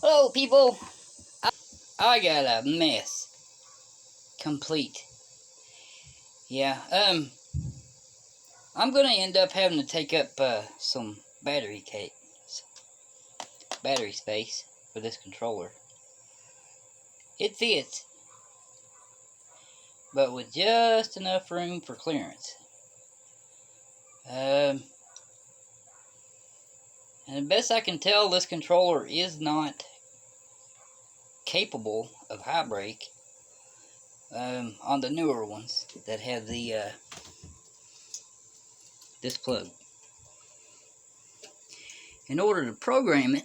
Hello, people. I got a mess. Complete. Yeah, I'm gonna end up having to take up some battery space for this controller. It fits, but with just enough room for clearance. And the best I can tell, this controller is not capable of high brake on the newer ones that have the this plug. In order to program it,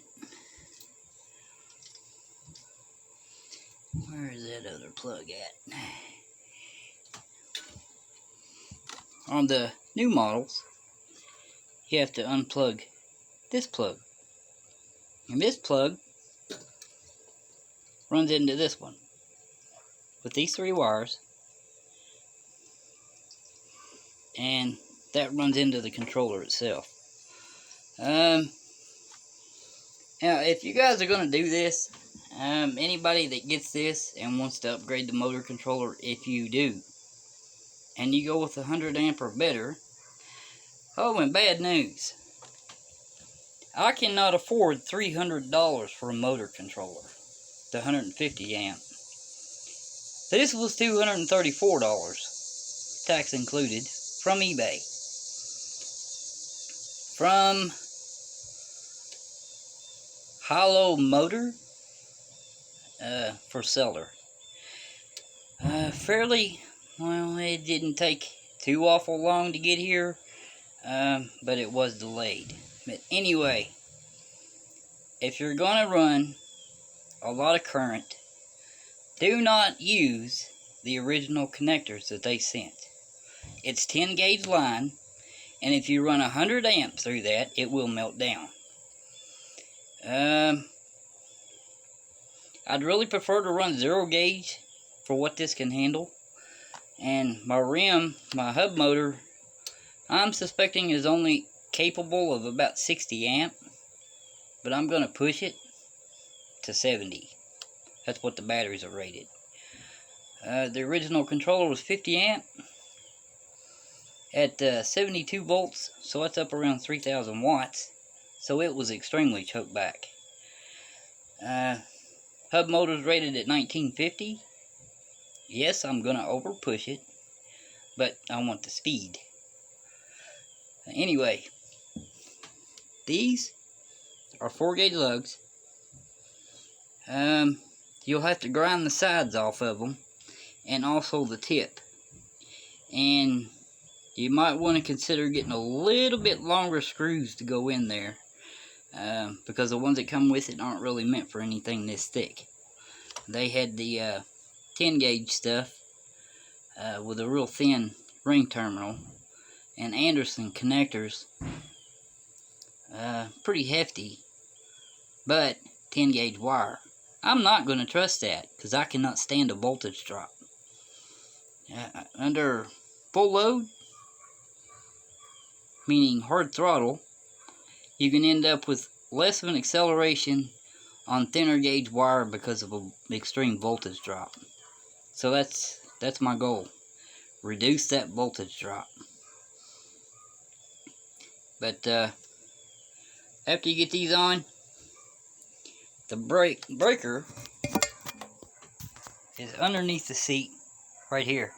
where is that other plug at? On the new models, you have to unplug this plug. And this plug runs into this one with these three wires, and that runs into the controller itself. Now if you guys are going to do this, anybody that gets this and wants to upgrade the motor controller, if you do, and you go with 100 amp or better, oh, and bad news, I cannot afford $300 for a motor controller, the 150 amp. This was $234, tax included, from eBay. From Hollow Motor for seller. Fairly, well, it didn't take too awful long to get here, but it was delayed. But anyway, if you're going to run a lot of current, do not use the original connectors that they sent. It's 10 gauge line, and if you run 100 amps through that, it will melt down. I'd really prefer to run 0 gauge for what this can handle. And my rim, my hub motor, I'm suspecting is only capable of about 60 amp, but I'm going to push it to 70. That's what the batteries are rated. The original controller was 50 amp at 72 volts, so that's up around 3,000 watts, so it was extremely choked back. Hub motor's rated at 1950. Yes, I'm going to over push it, but I want the speed. Anyway, these are 4 gauge lugs. You'll have to grind the sides off of them, and also the tip. And you might want to consider getting a little bit longer screws to go in there, because the ones that come with it aren't really meant for anything this thick. They had the 10 gauge stuff with a real thin ring terminal, and Anderson connectors, pretty hefty, but 10 gauge wire. I'm not going to trust that, because I cannot stand a voltage drop. Under full load, meaning hard throttle, you can end up with less of an acceleration on thinner gauge wire because of an extreme voltage drop. So that's my goal. Reduce that voltage drop. But after you get these on, the breaker is underneath the seat right here.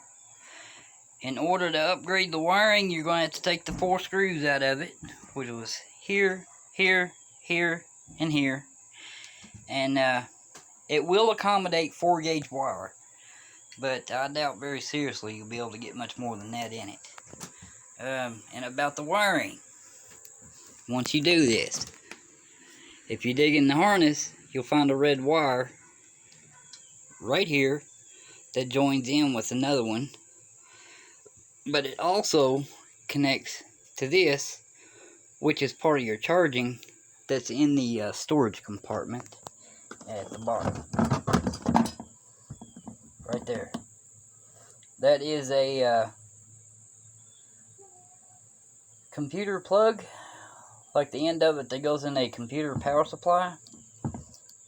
In order to upgrade the wiring, you're going to have to take the 4 screws out of it, which was here, here, here, and here. And it will accommodate 4 gauge wire, but I doubt very seriously you'll be able to get much more than that in it. And about the wiring, once you do this, if you dig in the harness, you'll find a red wire right here that joins in with another one, but it also connects to this, which is part of your charging, that's in the storage compartment at the bottom right there. That is a computer plug, like the end of it that goes in a computer power supply.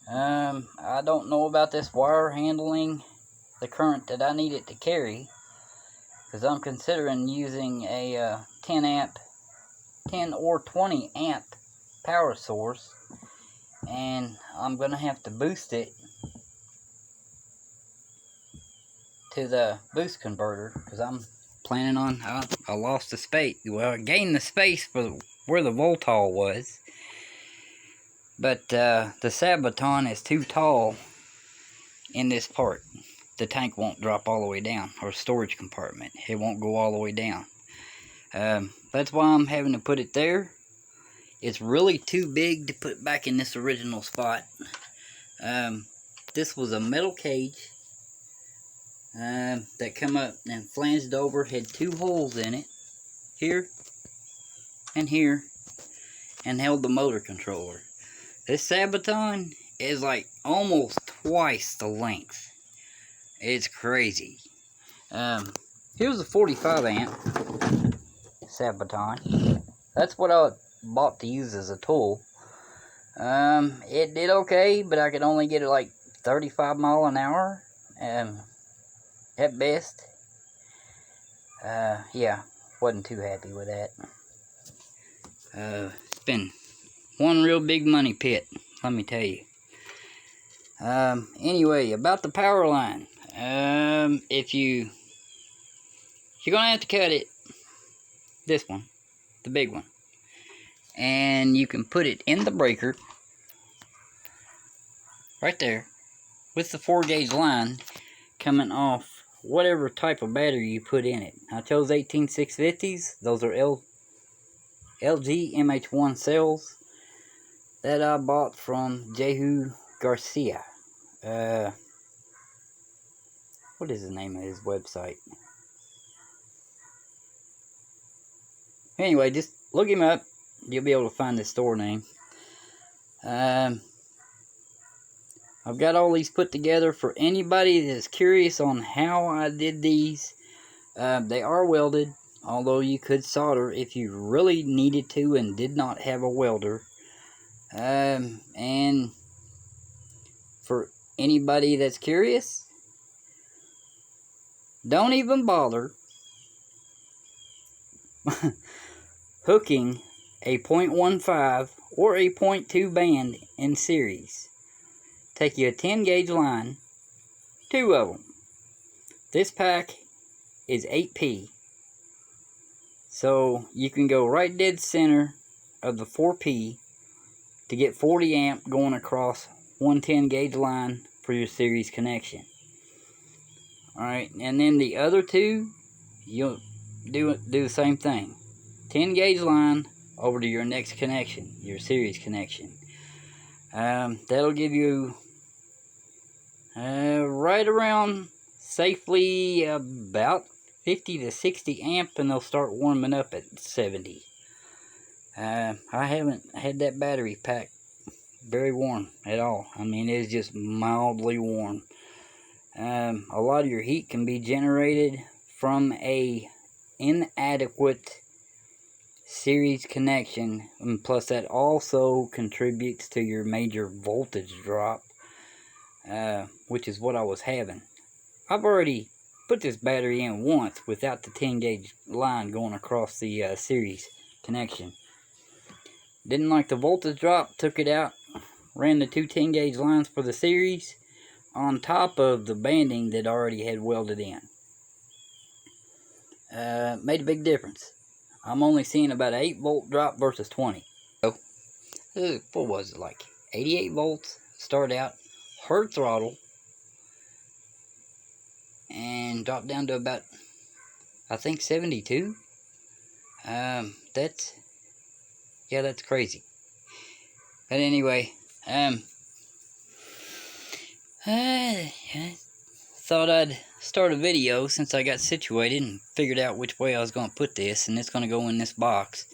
I don't know about this wire handling the current that I need it to carry, because I'm considering using a 10 or 20 amp power source, and I'm gonna have to boost it to the boost converter, because I'm planning on, I lost the space, well, I gained the space for where the Voltol was, but the Sabvoton is too tall in this part. The tank won't drop all the way down, or storage compartment, it won't go all the way down. That's why I'm having to put it there. It's really too big to put back in this original spot. This was a metal cage that come up and flanged over, had 2 holes in it, here and here, and held the motor controller. This Sabvoton is like almost twice the length. It's crazy. Here's a 45 amp Sabvoton. That's what I bought to use as a tool. It did okay, but I could only get it like 35 miles an hour at best. Yeah, wasn't too happy with that. It's been one real big money pit, let me tell you. Anyway, about the power line. You're gonna have to cut it, this one, the big one, and you can put it in the breaker right there with the 4-gauge line coming off whatever type of battery you put in it. I chose 18650s. Those are LG MH1 cells that I bought from Jehu Garcia. What is the name of his website? Anyway, just look him up. You'll be able to find the store name. I've got all these put together for anybody that's curious on how I did these. They are welded, although you could solder if you really needed to and did not have a welder. And for anybody that's curious, don't even bother hooking a 0.15 or a 0.2 band in series. Take you a 10-gauge line, 2 of them. This pack is 8P, so you can go right dead center of the 4P to get 40 amp going across one 10-gauge line for your series connection. Alright, and then the other 2, you'll do the same thing. 10-gauge line over to your next connection, your series connection. That'll give you right around safely about 50 to 60 amp, and they'll start warming up at 70. I haven't had that battery pack very warm at all. I mean, it's just mildly warm. A lot of your heat can be generated from a inadequate series connection, and plus that also contributes to your major voltage drop, which is what I was having. I've already put this battery in once without the 10-gauge line going across the series connection. Didn't like the voltage drop, took it out, ran the 2 10-gauge lines for the series on top of the banding that already had welded in. Made a big difference. I'm only seeing about an 8-volt drop versus 20. So, what was it, like 88 volts? Started out, heard throttle, and dropped down to about, I think, 72. That's crazy. But anyway, thought I'd start a video since I got situated and figured out which way I was going to put this, and it's going to go in this box.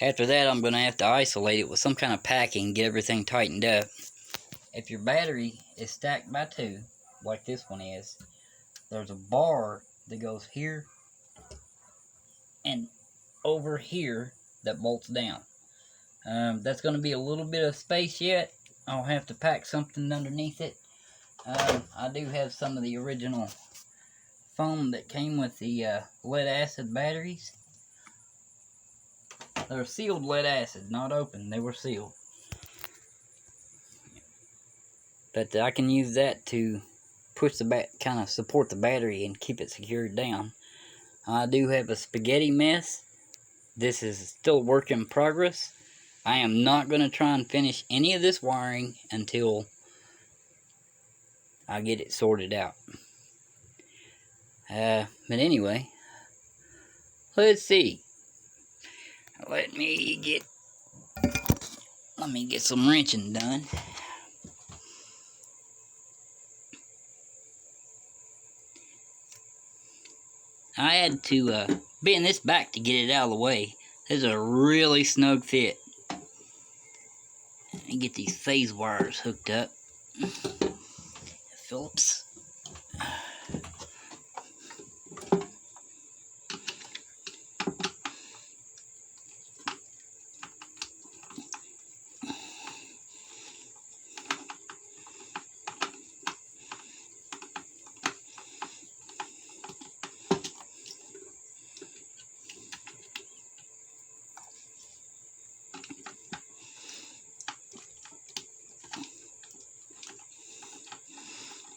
After that, I'm going to have to isolate it with some kind of packing, get everything tightened up. If your battery is stacked by 2, like this one is, there's a bar that goes here and over here that bolts down. That's going to be a little bit of space yet, I'll have to pack something underneath it. I do have some of the original foam that came with the lead acid batteries. They're sealed lead acid, not open. They were sealed. But I can use that to push the kind of support the battery and keep it secured down. I do have a spaghetti mess. This is still a work in progress. I am not going to try and finish any of this wiring until I get it sorted out. But anyway, let's see. Let me get some wrenching done. I had to bend this back to get it out of the way. This is a really snug fit. And get these phase wires hooked up. Phillips.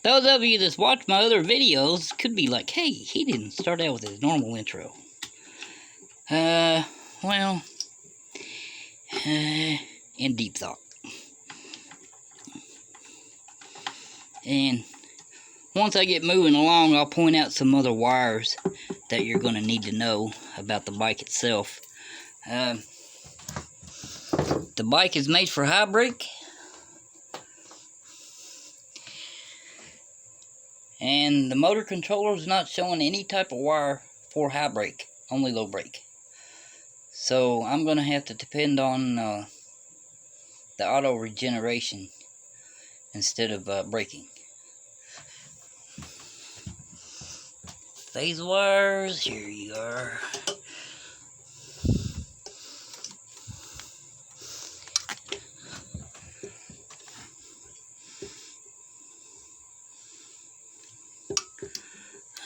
Those of you that watch my other videos could be like, hey, he didn't start out with his normal intro. Well, in deep thought. And once I get moving along, I'll point out some other wires that you're going to need to know about the bike itself. The bike is made for high brake. And the motor controller is not showing any type of wire for high brake, only low brake. So I'm going to have to depend on the auto regeneration instead of braking. Phase wires, here you are.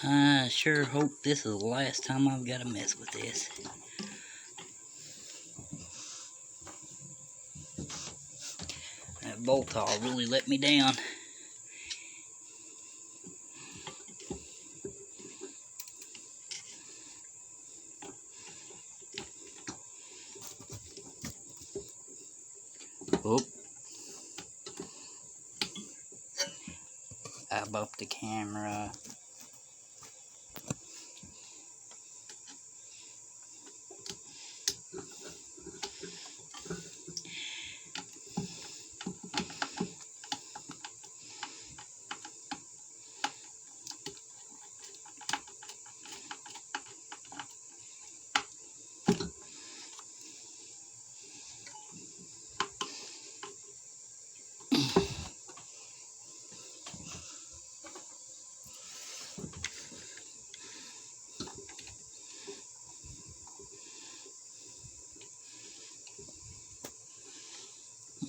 I sure hope this is the last time I've got to mess with this. That bolt all really let me down. Oop. I bumped the camera.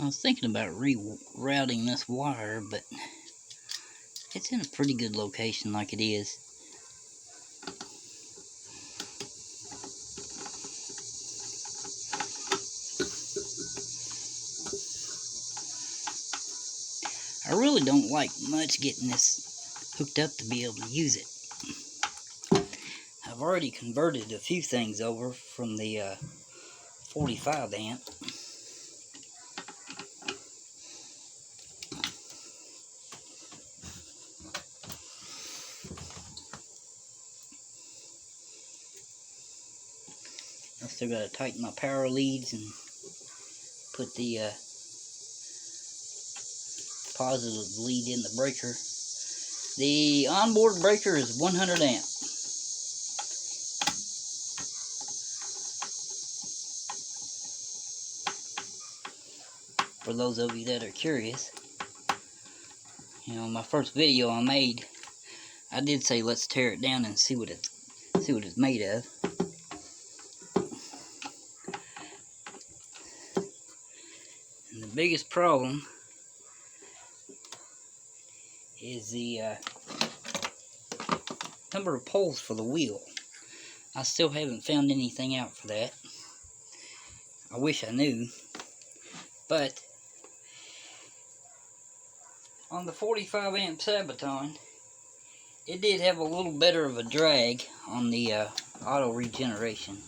I was thinking about rerouting this wire, but it's in a pretty good location like it is. I really don't like much getting this hooked up to be able to use it. I've already converted a few things over from the 45 amp. I still got to tighten my power leads and put the positive lead in the breaker. The onboard breaker is 100 amp. For those of you that are curious, you know, my first video I made, I did say let's tear it down and see what it's made of. And the biggest problem is the number of poles for the wheel. I still haven't found anything out for that. I wish I knew, but on the 45 amp Sabvoton, it did have a little better of a drag on the auto regeneration.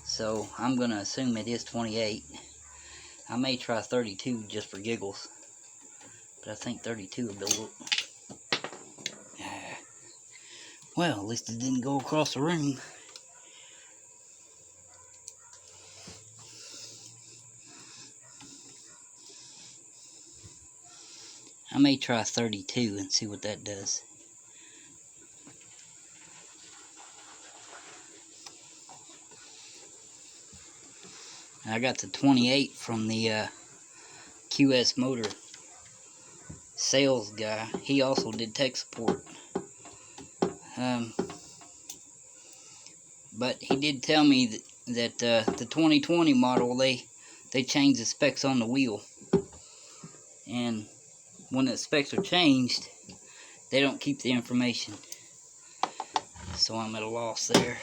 So I'm going to assume it is 28. I may try 32 just for giggles, but I think 32 will be a little... Well, at least it didn't go across the room. I may try 32 and see what that does. I got the 28 from the QS Motor sales guy. He also did tech support. But he did tell me that the 2020 model, they changed the specs on the wheel. And when the specs are changed, they don't keep the information. So I'm at a loss there.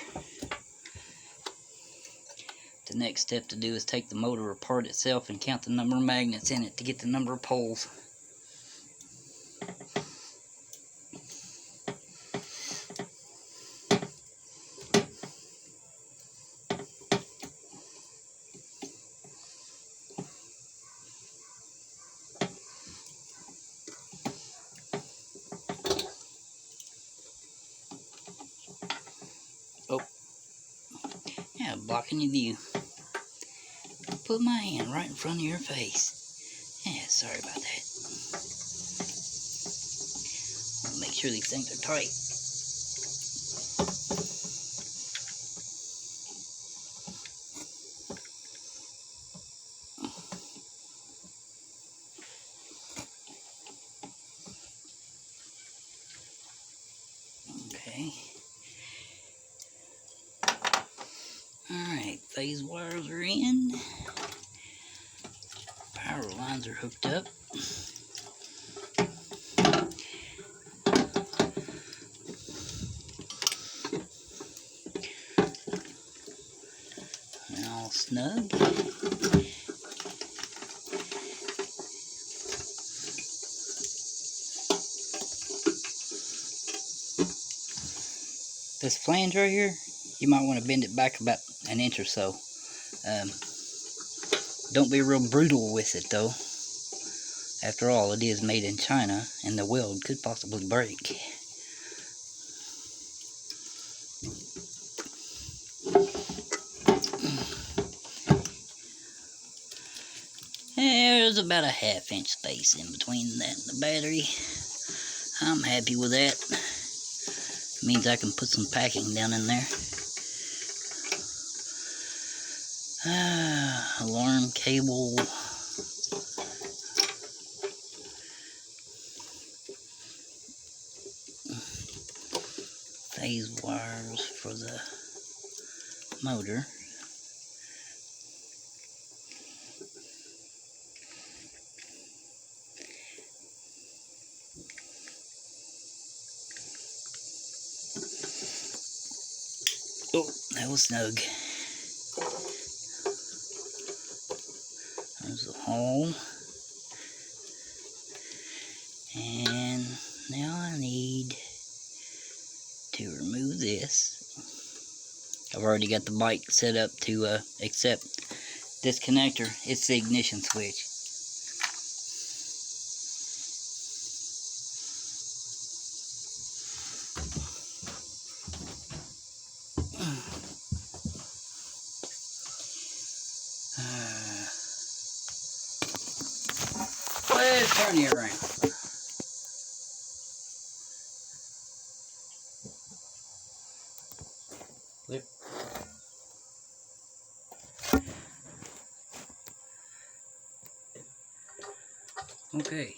The next step to do is take the motor apart itself and count the number of magnets in it to get the number of poles. Oh, yeah, blocking your view. Put my hand right in front of your face. Yeah, sorry about that. I'll make sure these things are tight. Okay. Alright, phase wires are in. Power lines are hooked up. And all snug. This flange right here, you might want to bend it back about an inch or so. Don't be real brutal with it though. After all, it is made in China, and the weld could possibly break. There's about a ½ inch space in between that and the battery. I'm happy with that. It means I can put some packing down in there. Alarm cable. Phase wires for the motor. Oh, that was snug. There's the hole. And now I need to remove this. I've already got the bike set up to accept this connector. It's the ignition switch. Let's turn you around. Flip. Okay.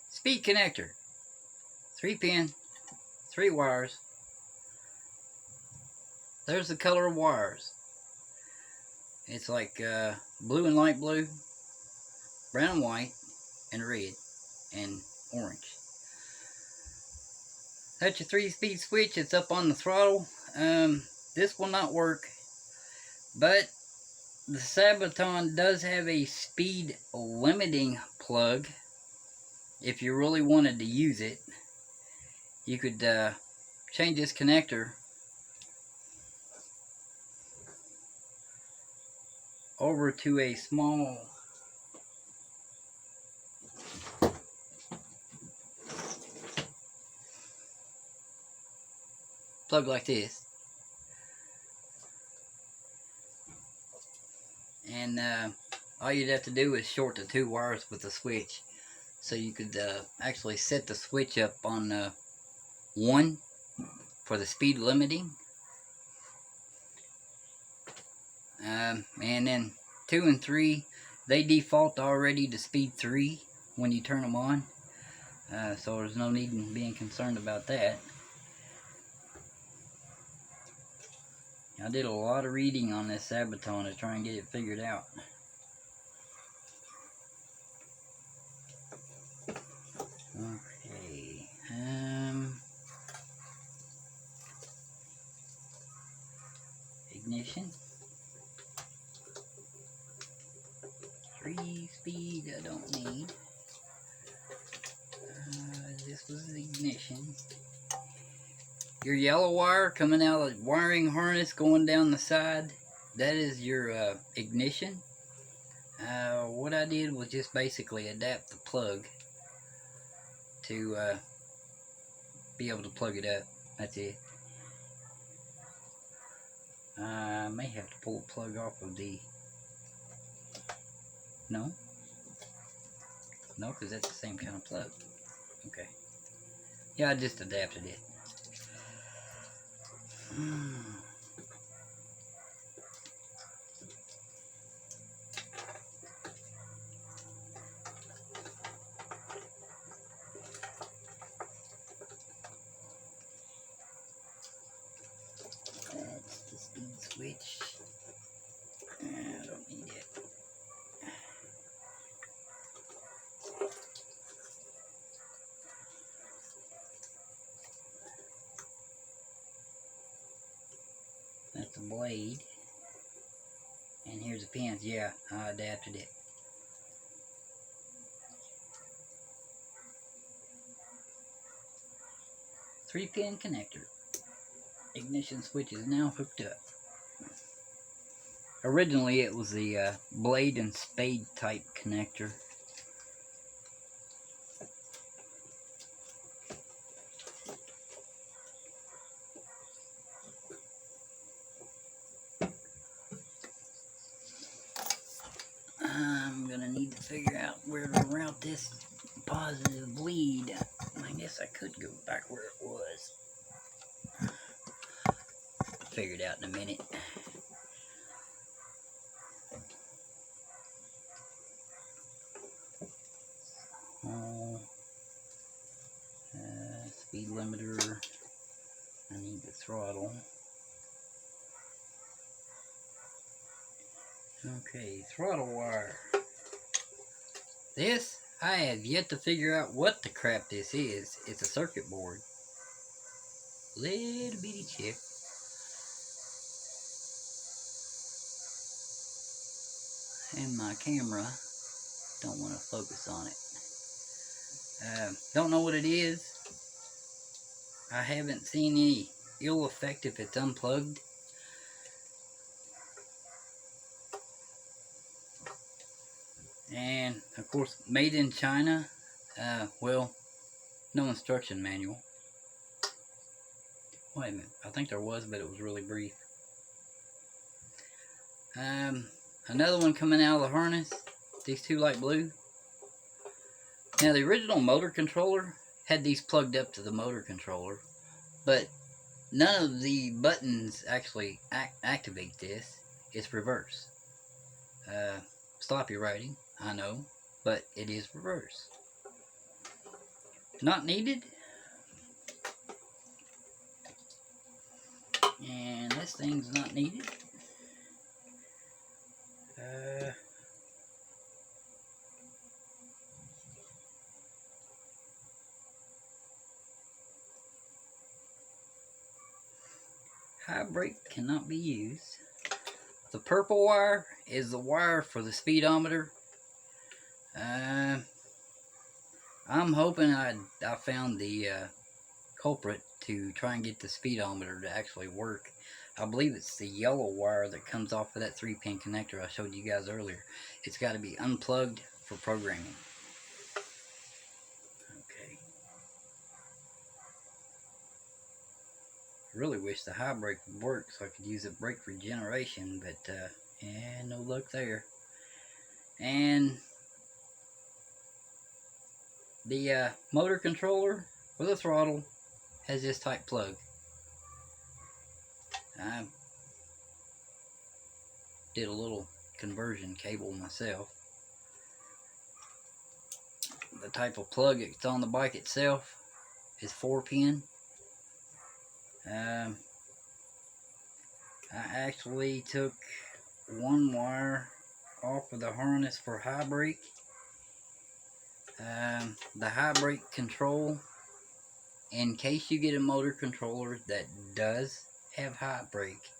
Speed connector. 3-pin, 3 wires. There's the color of wires. It's like blue and light blue, brown and white, and red, and orange. That's your 3-speed switch. It's up on the throttle. This will not work, but the Sabvoton does have a speed limiting plug. If you really wanted to use it, you could change this connector over to a small plug like this, and all you'd have to do is short the 2 wires with the switch, so you could actually set the switch up on 1 for the speed limiting, and then 2 and 3, they default already to speed 3 when you turn them on, so there's no need in being concerned about that. I did a lot of reading on this Sabvoton to try and get it figured out. Okay, ignition. 3-speed I don't need. This was the ignition. Your yellow wire coming out of the wiring harness going down the side, that is your ignition. What I did was just basically adapt the plug to be able to plug it up. That's it. I may have to pull the plug off of the... No, because that's the same kind of plug. Okay. Yeah, I just adapted it. That's the speed switch. I don't need it. That's the blade. And here's the pins. Yeah, I adapted it. Three-pin connector. Ignition switch is now hooked up. Originally it was the blade and spade type connector. I'm gonna need to figure out where to route this positive lead. I guess I could go back where it was. Figure it out in a minute. Speed limiter. I need the throttle. Okay, throttle wire. This, I have yet to figure out what the crap this is. It's a circuit board. Little bitty chip. And my camera don't want to focus on it. Don't know what it is. I haven't seen any ill effect if it's unplugged. And of course, made in China. Well, no instruction manual. Wait a minute, I think there was, but it was really brief. Another one coming out of the harness. These two light blue. Now the original motor controller had these plugged up to the motor controller, but none of the buttons actually activate this. It's reverse. Sloppy writing, I know, but it is reverse. Not needed. And this thing's not needed. High brake cannot be used. The purple wire is the wire for the speedometer. I'm hoping I found the culprit to try and get the speedometer to actually work. I believe it's the yellow wire that comes off of that 3-pin connector I showed you guys earlier. It's got to be unplugged for programming. Okay. I really wish the high brake would work so I could use a brake regeneration, but yeah, no luck there. And the motor controller with a throttle has this type plug. I did a little conversion cable myself. The type of plug that's on the bike itself is 4-pin. I actually took one wire off of the harness for high brake. The high brake control, in case you get a motor controller that does have high brake,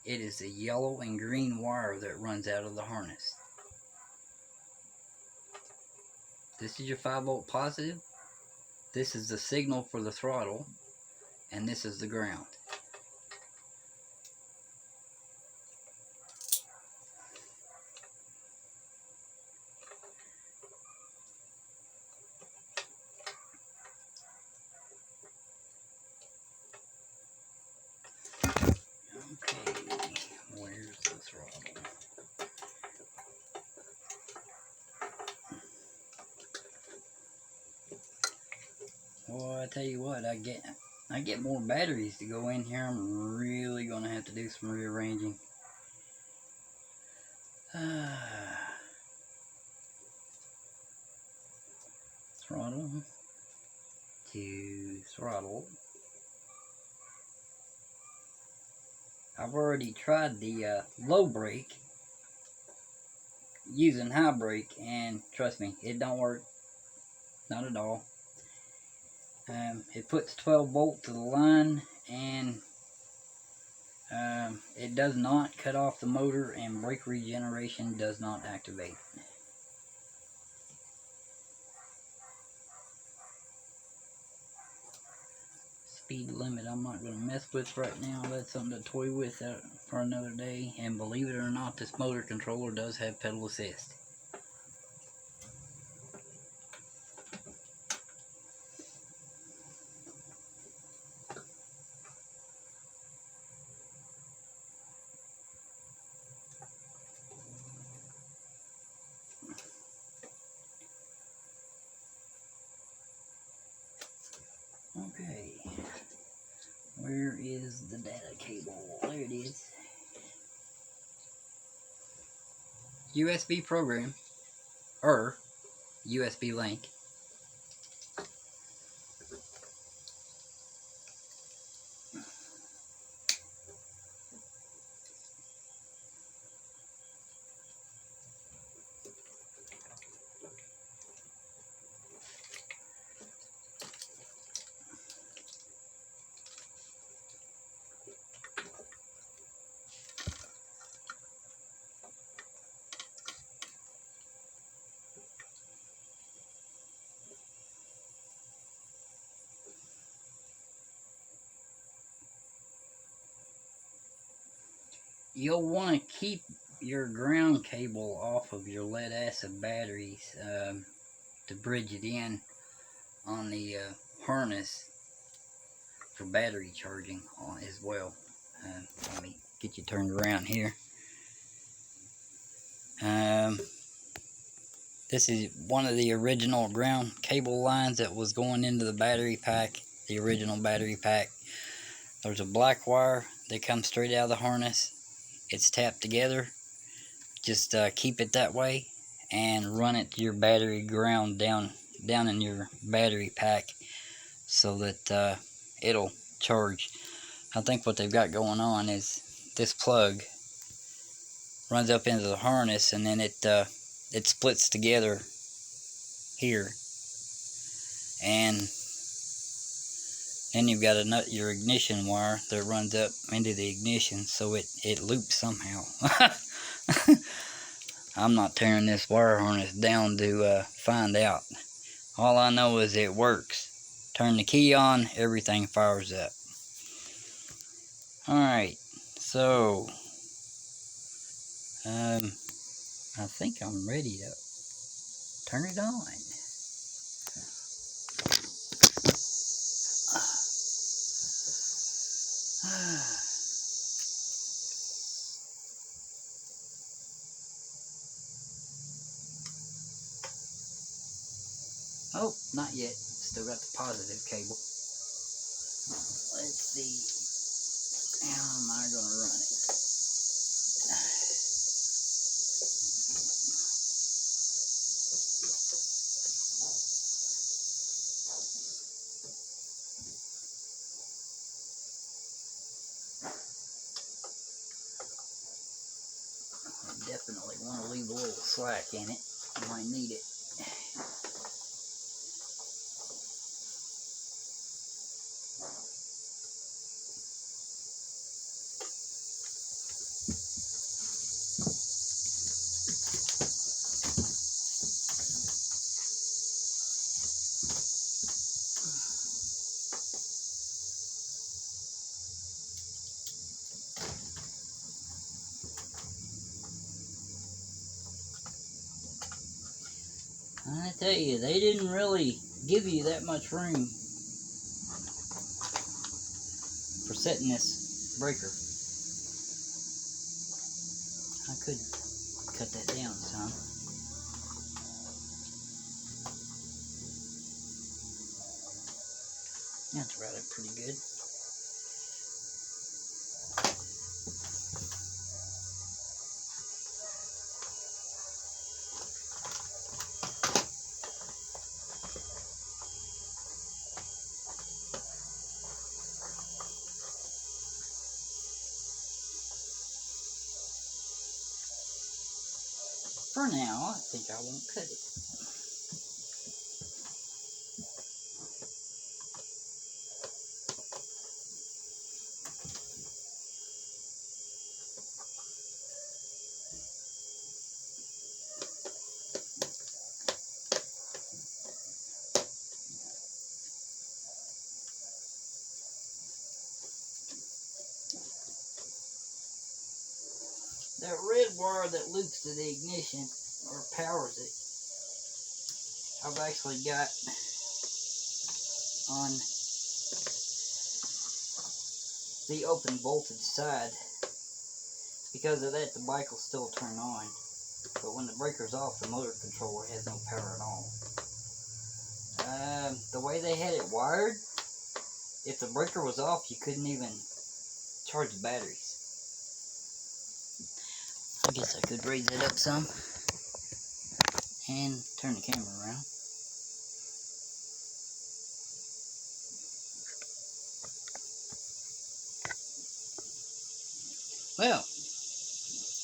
it is a yellow and green wire that runs out of the harness. This is your 5-volt positive. This is the signal for the throttle, and this is the ground. Okay, where's the throttle? Well, I tell you what, I get more batteries to go in here. I'm really gonna have to do some rearranging. Throttle to throttle. I've already tried the low brake using high brake, and trust me, it don't work. Not at all. It puts 12 volt to the line, and it does not cut off the motor, and brake regeneration does not activate. Speed limit I'm not going to mess with right now. That's something to toy with for another day. And believe it or not, this motor controller does have pedal assist. Okay, where is the data cable? There it is. USB program, or USB link. You'll want to keep your ground cable off of your lead acid batteries to bridge it in on the harness for battery charging as well. Let me get you turned around here. This is one of the original ground cable lines that was going into the battery pack, the original battery pack. There's a black wire that comes straight out of the harness. It's tapped together. Just keep it that way and run it to your battery ground down in your battery pack so that it'll charge. I think what they've got going on is this plug runs up into the harness, and then it splits together here, and then you've got your ignition wire that runs up into the ignition, so it loops somehow. I'm not tearing this wire harness down to find out. All I know is it works. Turn the key on, everything fires up. Alright, so I think I'm ready to turn it on. Oh, not yet. Still got the positive cable. Let's see. How am I going to run it? I definitely want to leave a little slack in it. I might need it. I tell you, they didn't really give you that much room for setting this breaker. I could cut that down some. That's routed pretty good. For now, I think I won't cut it. That red wire that loops to the ignition, or powers it, I've actually got on the open voltage side. Because of that, the bike will still turn on. But when the breaker's off, the motor controller has no power at all. The way they had it wired, if the breaker was off, you couldn't even charge the batteries. I guess I could raise it up some and turn the camera around. Well,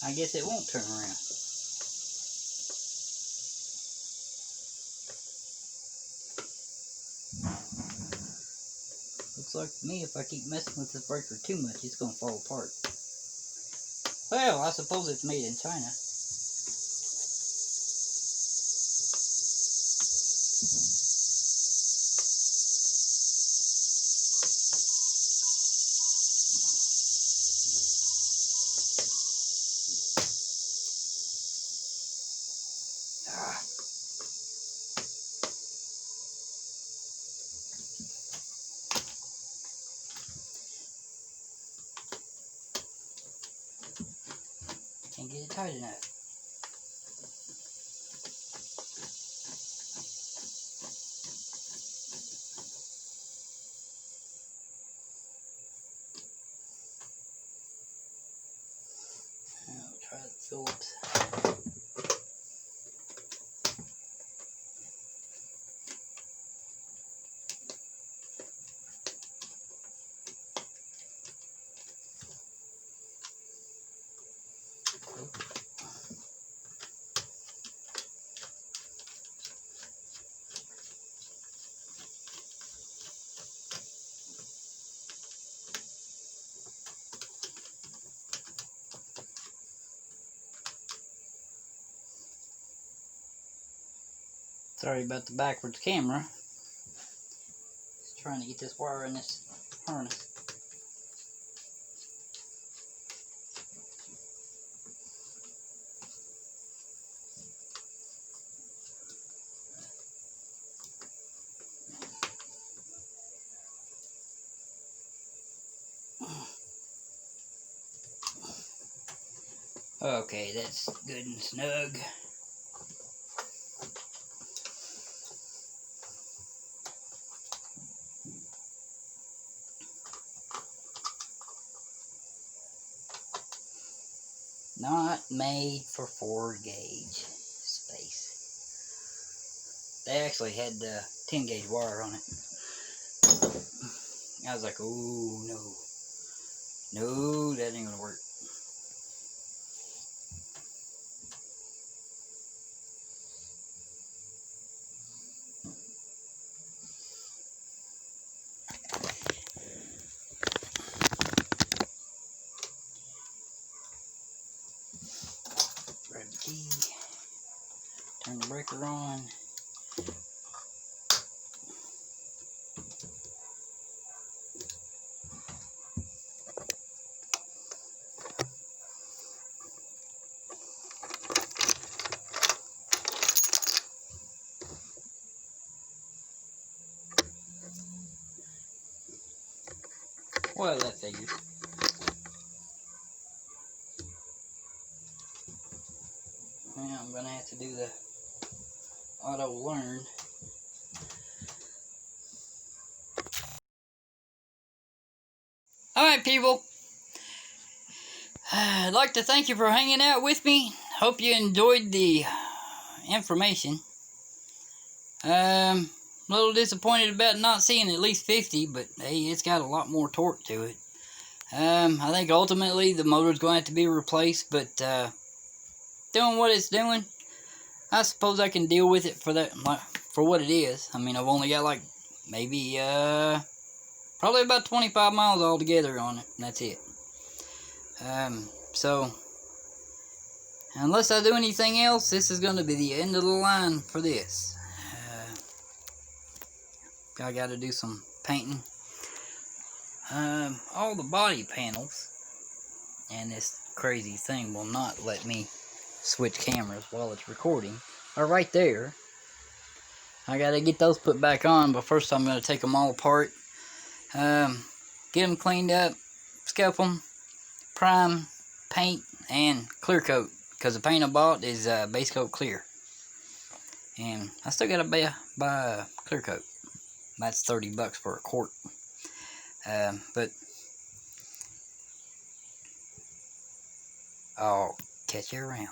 I guess it won't turn around. Looks like to me, if I keep messing with this breaker too much, it's going to fall apart. Well, I suppose it's made in China. Can't get it tight enough. I'll try the Phillips. Sorry about the backwards camera. Just trying to get this wire in this harness. Okay, that's good and snug. Not made for 4-gauge space. They actually had the 10-gauge wire on it. I was like, oh no. No, that ain't gonna work. Grab the key. Turn the breaker on. Well, that figures. Well, I'm gonna have to do the auto learn. Alright, people. I'd like to thank you for hanging out with me. Hope you enjoyed the information. A little disappointed about not seeing at least 50, but hey, it's got a lot more torque to it. I think ultimately the motor's going to have to be replaced, but doing what it's doing, I suppose I can deal with it for that, for what it is. I mean, I've only got like maybe probably about 25 miles altogether on it, and that's it. So unless I do anything else, this is going to be the end of the line for this. I got to do some painting. All the body panels, and this crazy thing will not let me switch cameras while it's recording, are right there. I got to get those put back on, but first I'm going to take them all apart, get them cleaned up, scuff them, prime, paint, and clear coat, because the paint I bought is base coat clear, and I still got to buy a clear coat. That's $30 for a quart. But I'll catch you around.